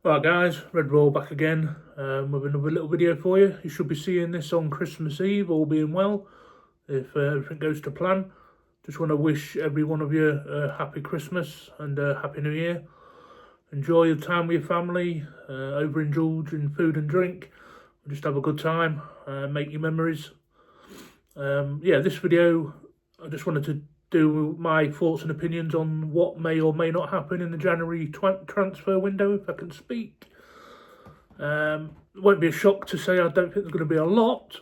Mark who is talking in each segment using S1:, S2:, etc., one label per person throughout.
S1: Right guys, Red Roll back again with another little video for you. You should be seeing this on Christmas Eve, all being well, if everything goes to plan. Just want to wish every one of you a happy Christmas and a happy New Year. Enjoy your time with your family, overindulge in food and drink, just have a good time, make your memories. This video, I just wanted to do my thoughts and opinions on what may or may not happen in the January transfer window, if I can speak. It won't be a shock to say I don't think there's going to be a lot,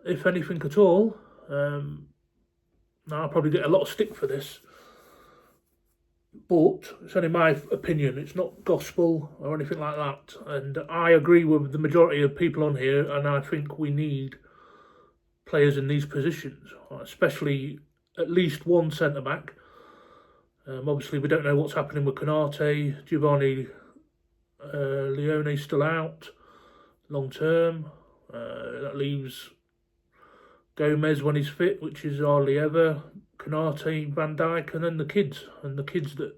S1: if anything at all. I'll probably get a lot of stick for this, but it's only my opinion. It's not gospel or anything like that. And I agree with the majority of people on here, and I think we need players in these positions, especially at least one centre-back. Obviously, we don't know what's happening with Canate. Giovanni Leone's still out long-term. That leaves Gomez when he's fit, which is hardly ever. Canate, Van Dijk, and then the kids. And the kids that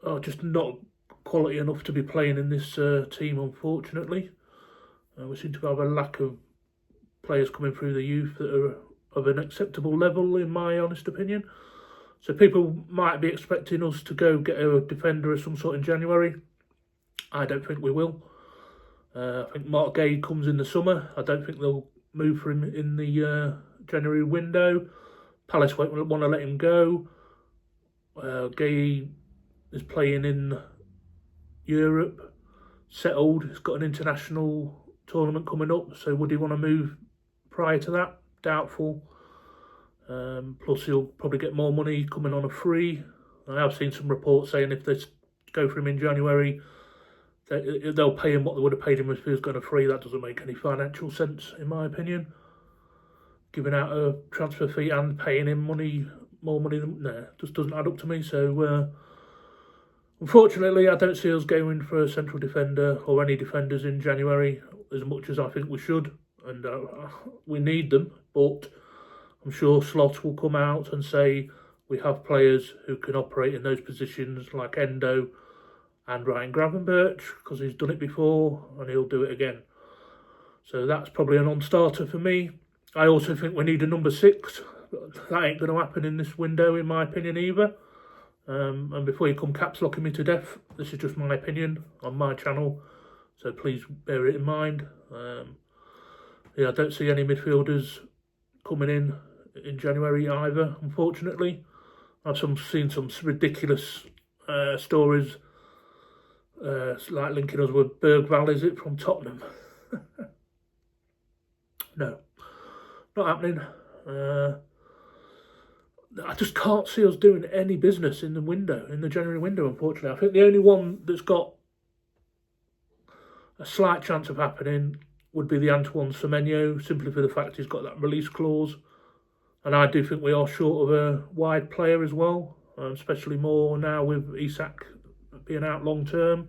S1: are just not quality enough to be playing in this team, unfortunately. We seem to have a lack of players coming through the youth that are of an acceptable level, in my honest opinion. So people might be expecting us to go get a defender of some sort in January. I don't think we will. I think Mark Gay comes in the summer. I don't think they'll move for him in the January window. Palace won't want to let him go. Gay is playing in Europe, settled. He's got an international tournament coming up, so would he want to move prior to that? Doubtful. Plus he'll probably get more money coming on a free. I have seen some reports saying if they go for him in January, they'll pay him what they would have paid him if he was going to free. That doesn't make any financial sense, in my opinion. Giving out a transfer fee and paying him more money, just doesn't add up to me. So unfortunately, I don't see us going for a central defender or any defenders in January as much as I think we should, and we need them. But I'm sure Slot will come out and say we have players who can operate in those positions, like Endo and Ryan Gravenberch, because he's done it before and he'll do it again. So that's probably a non-starter for me. I also think we need a number 6. That ain't going to happen in this window, in my opinion, either. And before you come caps locking me to death, this is just my opinion on my channel, so please bear it in mind. I don't see any midfielders coming in January either, unfortunately. I've seen some ridiculous stories, like linking us with Bergvall, is it, from Tottenham? No, not happening. I just can't see us doing any business in the January window, unfortunately. I think the only one that's got a slight chance of happening would be the Antoine Semenyo, simply for the fact he's got that release clause. And I do think we are short of a wide player as well, especially more now with Isak being out long term.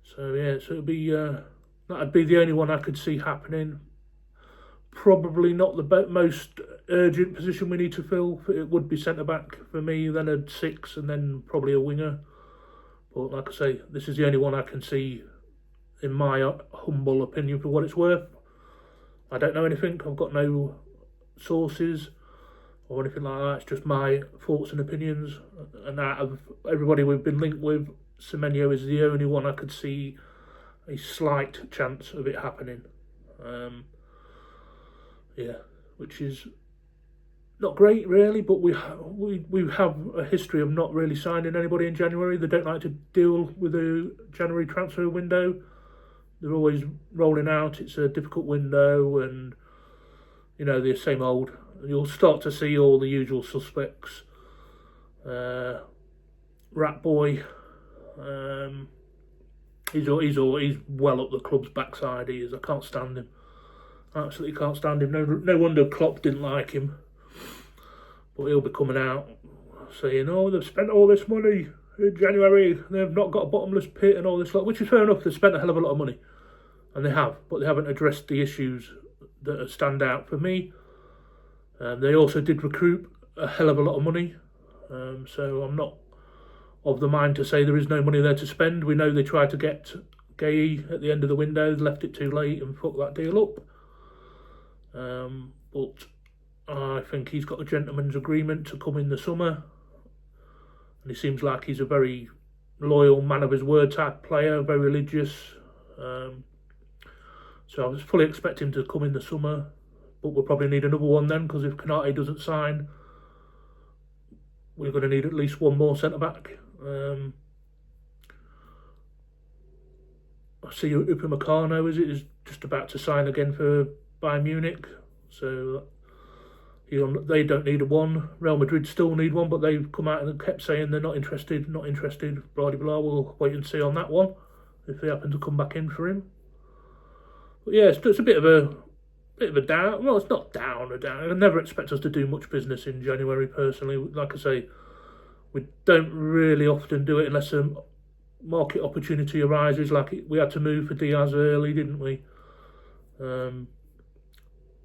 S1: So yeah, so it'd be that'd be the only one I could see happening. Probably not the most urgent position we need to fill. It would be centre back for me, then a 6, and then probably a winger. But like I say, this is the only one I can see, in my humble opinion, for what it's worth. I don't know anything. I've got no sources or anything like that. It's just my thoughts and opinions. And out of everybody we've been linked with, Semenyo is the only one I could see a slight chance of it happening. Which is not great, really, but we have a history of not really signing anybody in January. They don't like to deal with the January transfer window. They're always rolling out. It's a difficult window, and the same old. You'll start to see all the usual suspects. Rat Boy. He's well up the club's backside. He is. I can't stand him. Absolutely can't stand him. No wonder Klopp didn't like him. But he'll be coming out saying, "Oh, they've spent all this money in January. They've not got a bottomless pit and all this lot," which is fair enough. They've spent a hell of a lot of money, and they have, but they haven't addressed the issues that stand out for me. They also did recruit a hell of a lot of money, so I'm not of the mind to say there is no money there to spend. We know they tried to get Gay at the end of the window, left it too late and fucked that deal up. But I think he's got a gentleman's agreement to come in the summer, and he seems like he's a very loyal, man of his word type player, very religious. So I was fully expecting him to come in the summer, but we'll probably need another one then, because if Konate doesn't sign, we're going to need at least one more centre-back. I see Upamecano is just about to sign again for Bayern Munich, so they don't need a one. Real Madrid still need one, but they've come out and kept saying they're not interested, blah, blah, blah. We'll wait and see on that one, if they happen to come back in for him. But yeah, it's a bit of a down. Well, it's not down. I never expect us to do much business in January, personally. Like I say, we don't really often do it unless a market opportunity arises. Like we had to move for Diaz early, didn't we?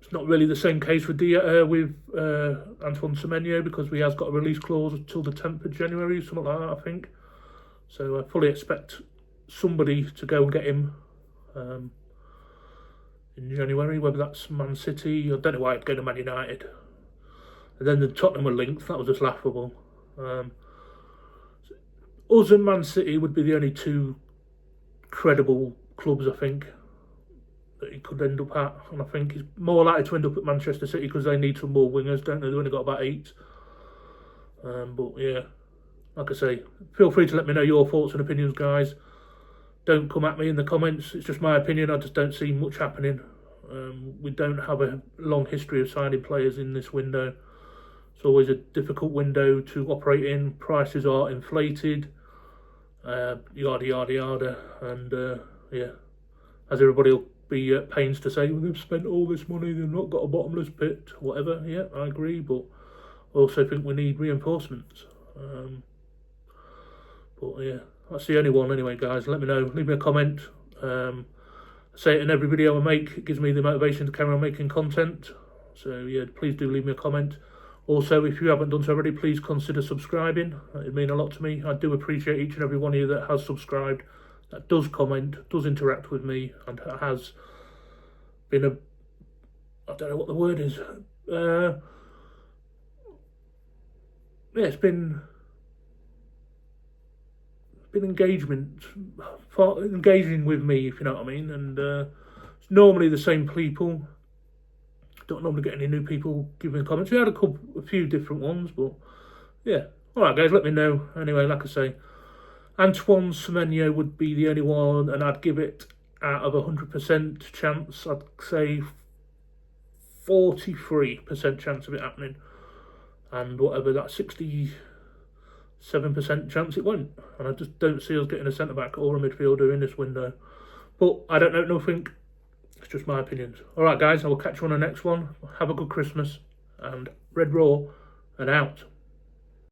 S1: It's not really the same case with Antoine Semenyo, because we has got a release clause until the 10th of January, something like that, I think. So I fully expect somebody to go and get him in January, whether that's Man City. I don't know why I'd go to Man United. And then the Tottenham were linked. That was just laughable. Us and Man City would be the only two credible clubs, I think, that he could end up at. And I think he's more likely to end up at Manchester City because they need some more wingers, don't they? They've only got about 8. But yeah, like I say, feel free to let me know your thoughts and opinions, guys. Don't come at me in the comments. It's just my opinion. I just don't see much happening. We don't have a long history of signing players in this window. It's always a difficult window to operate in. Prices are inflated. Yada, yada, yada. And yeah, as everybody will be at pains to say, well, they've spent all this money, they've not got a bottomless pit, whatever. Yeah, I agree, but I also think we need reinforcements. But yeah, that's the only one anyway, guys. Let me know, leave me a comment. I say it in every video I make. It gives me the motivation to carry on making content. So yeah, please do leave me a comment. Also, if you haven't done so already, please consider subscribing. It'd mean a lot to me. I do appreciate each and every one of you that has subscribed, that does comment, does interact with me, and has been I don't know what the word is. Yeah, it's been engaging with me, if you know what I mean. And it's normally the same people. Don't normally get any new people giving comments. We had a few different ones, but yeah. All right, guys, let me know. Anyway, like I say, Antoine Semenyo would be the only one, and I'd give it out of 100% chance. I'd say 43% chance of it happening, and whatever that 67% chance it won't. And I just don't see us getting a centre back or a midfielder in this window. But I don't know nothing. It's just my opinions. All right, guys, I will catch you on the next one. Have a good Christmas, and Red Raw and out.